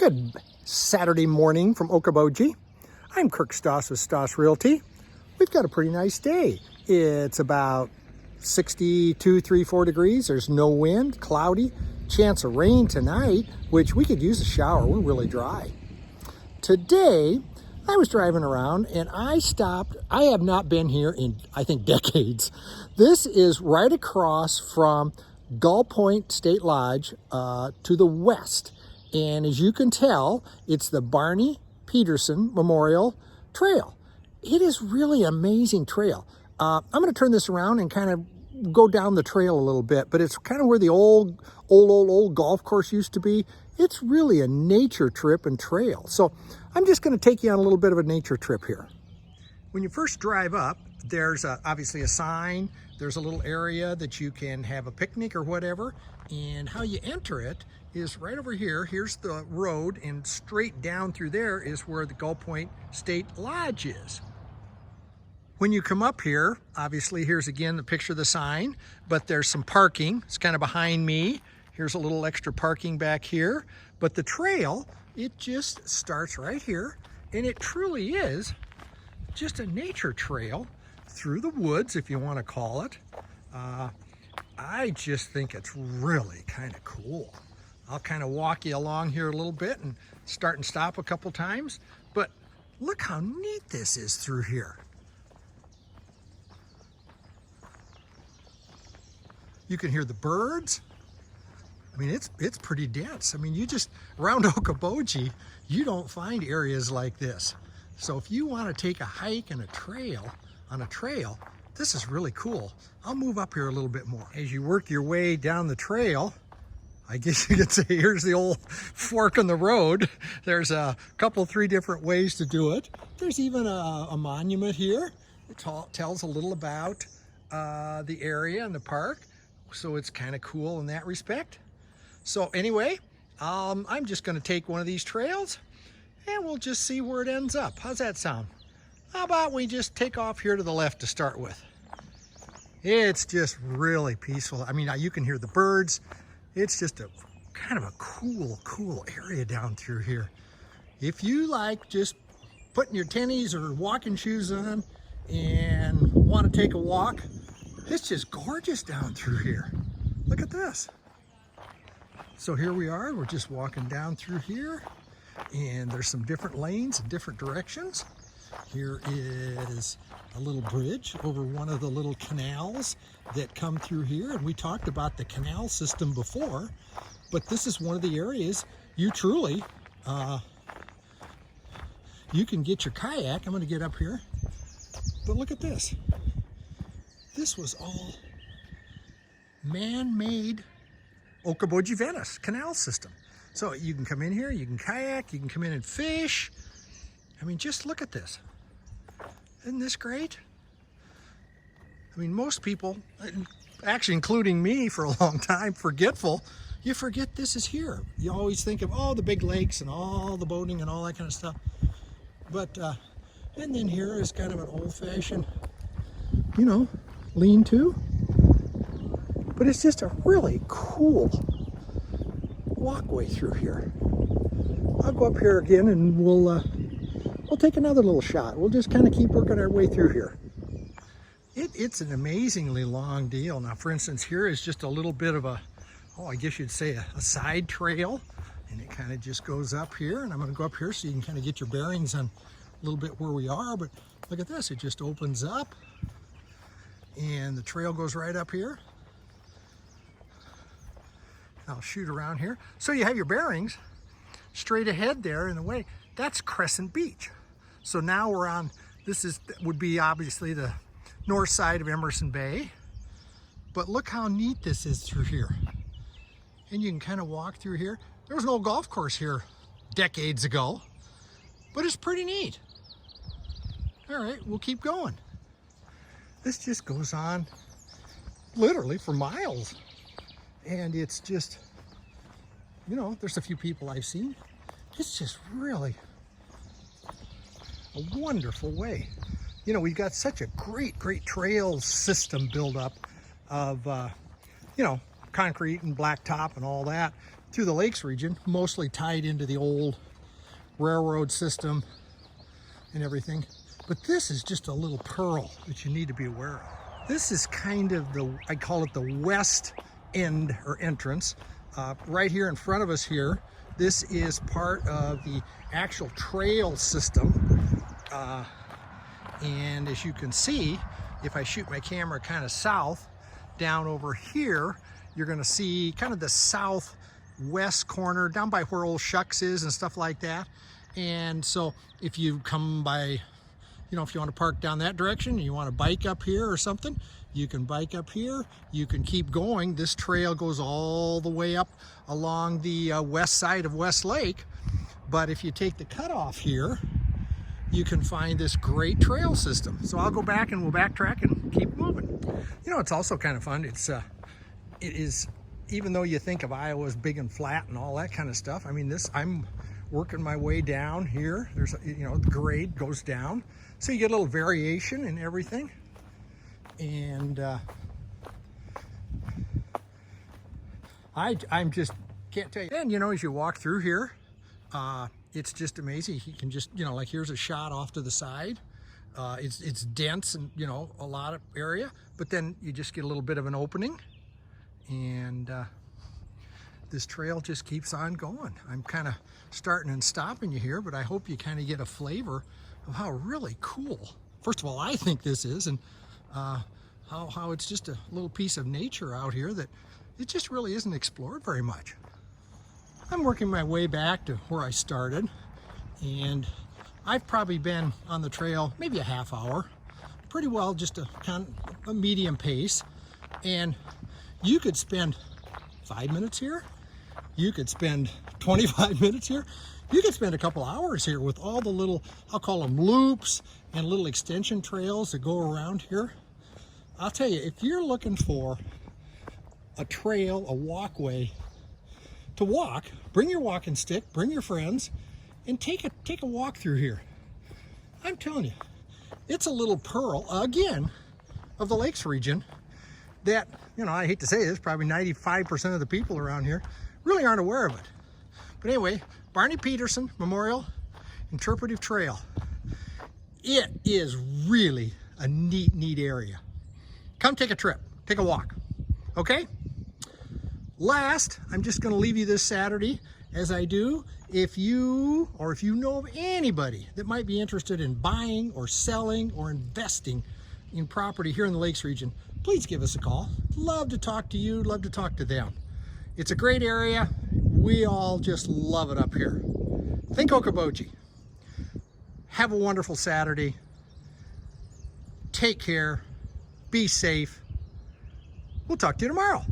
Good Saturday morning from Okoboji. I'm Kirk Stoss with Stoss Realty. We've got a pretty nice day. It's about 62, 4 degrees. There's no wind, cloudy, chance of rain tonight, which we could use a shower. We're really dry. Today, I was driving around and I stopped. I have not been here in, I think, decades. This is right across from Gull Point State Lodge to the west. And as you can tell, it's the Barney Peterson Memorial Trail. It is really an amazing trail. I'm going to turn this around and kind of go down the trail a little bit, but it's kind of where the old golf course used to be. It's really a nature trip and trail. So I'm just going to take you on a little bit of a nature trip here. When you first drive up, there's obviously a sign. There's a little area that you can have a picnic or whatever. And how you enter it is right over here. Here's the road, and straight down through there is where the Gull Point State Lodge is. When you come up here, obviously here's again the picture of the sign, but there's some parking. It's kind of behind me. Here's a little extra parking back here. But the trail, it just starts right here, and it truly is just a nature trail through the woods, if you want to call it. I just think it's really kind of cool. I'll kind of walk you along here a little bit and start and stop a couple times, but look how neat this is through here. You can hear the birds. I mean, it's pretty dense. I mean, you just, around Okoboji, you don't find areas like this. So if you want to take a hike and on a trail, this is really cool. I'll move up here a little bit more. As you work your way down the trail, I guess you could say here's the old fork in the road. There's a couple, 3 different ways to do it. There's even a monument here. It tells a little about the area and the park. So it's kind of cool in that respect. So anyway, I'm just going to take one of these trails and we'll just see where it ends up. How's that sound? How about we just take off here to the left to start with? It's just really peaceful. I mean, you can hear the birds. It's just a kind of a cool area down through here. If you like just putting your tennies or walking shoes on and want to take a walk, it's just gorgeous down through here. Look at this. So here we are, we're just walking down through here, and there's some different lanes in different directions. Here is a little bridge over one of the little canals that come through here, and we talked about the canal system before, but this is one of the areas you truly, you can get your kayak. I'm going to get up here, but look at this. This was all man-made Okoboji, Venice canal system. So you can come in here, you can kayak, you can come in and fish. I mean, just look at this. Isn't this great? I mean, most people, actually including me for a long time, forgetful, you forget this is here. You always think of, oh, the big lakes and all the boating and all that kind of stuff. But, and then here is kind of an old-fashioned, you know, lean-to. But it's just a really cool walkway through here. I'll go up here again and we'll take another little shot. We'll just kind of keep working our way through here. It's an amazingly long deal. Now, for instance, here is just a little bit of a, I guess you'd say a side trail. And it kind of just goes up here. And I'm going to go up here so you can kind of get your bearings on a little bit where we are. But look at this. It just opens up. And the trail goes right up here. I'll shoot around here. So you have your bearings straight ahead there in the way. That's Crescent Beach. So now we're on, would be obviously the north side of Emerson Bay. But look how neat this is through here. And you can kind of walk through here. There was an old golf course here decades ago, but it's pretty neat. All right, we'll keep going. This just goes on literally for miles. And it's just, you know, there's a few people I've seen. It's just really a wonderful way. You know, we've got such a great trail system built up of, you know, concrete and blacktop and all that. through the lakes region, mostly tied into the old railroad system and everything. But this is just a little pearl that you need to be aware of. This is kind of I call it the west end or entrance. Right here in front of us here, this is part of the actual trail system. And as you can see, if I shoot my camera kind of south, down over here, you're gonna see kind of the southwest corner, down by where old Shucks is and stuff like that. And so if you come by, you know, if you want to park down that direction, you want to bike up here or something, you can bike up here. You can keep going. This trail goes all the way up along the west side of West Lake. But if you take the cutoff here, you can find this great trail system. So I'll go back and we'll backtrack and keep moving. You know, it's also kind of fun. It is, even though you think of Iowa as big and flat and all that kind of stuff, I mean, I'm working my way down here. There's, you know, the grade goes down. So you get a little variation in everything. And I'm just, can't tell you. And, you know, as you walk through here, it's just amazing. You can just, you know, like here's a shot off to the side. It's dense and, you know, a lot of area, but then you just get a little bit of an opening, and this trail just keeps on going. I'm kind of starting and stopping you here, but I hope you kind of get a flavor of how really cool, first of all, I think this is, and how it's just a little piece of nature out here that it just really isn't explored very much. I'm working my way back to where I started, and I've probably been on the trail maybe a half hour, pretty well, just a kind of a medium pace. And you could spend 5 minutes here, you could spend 25 minutes here, you could spend a couple hours here with all the little, I'll call them loops and little extension trails that go around here. I'll tell you, if you're looking for a trail, a walkway to walk, bring your walking stick, bring your friends, and take a walk through here. I'm telling you, it's a little pearl, again, of the lakes region that, you know, I hate to say this, probably 95% of the people around here really aren't aware of it. But anyway, Barney Peterson Memorial Interpretive Trail. It is really a neat area. Come take a trip, take a walk, okay? Last, I'm just going to leave you this Saturday, as I do. If you know of anybody that might be interested in buying or selling or investing in property here in the Lakes region, please give us a call. Love to talk to you, love to talk to them. It's a great area. We all just love it up here. Think Okoboji. Have a wonderful Saturday. Take care. Be safe. We'll talk to you tomorrow.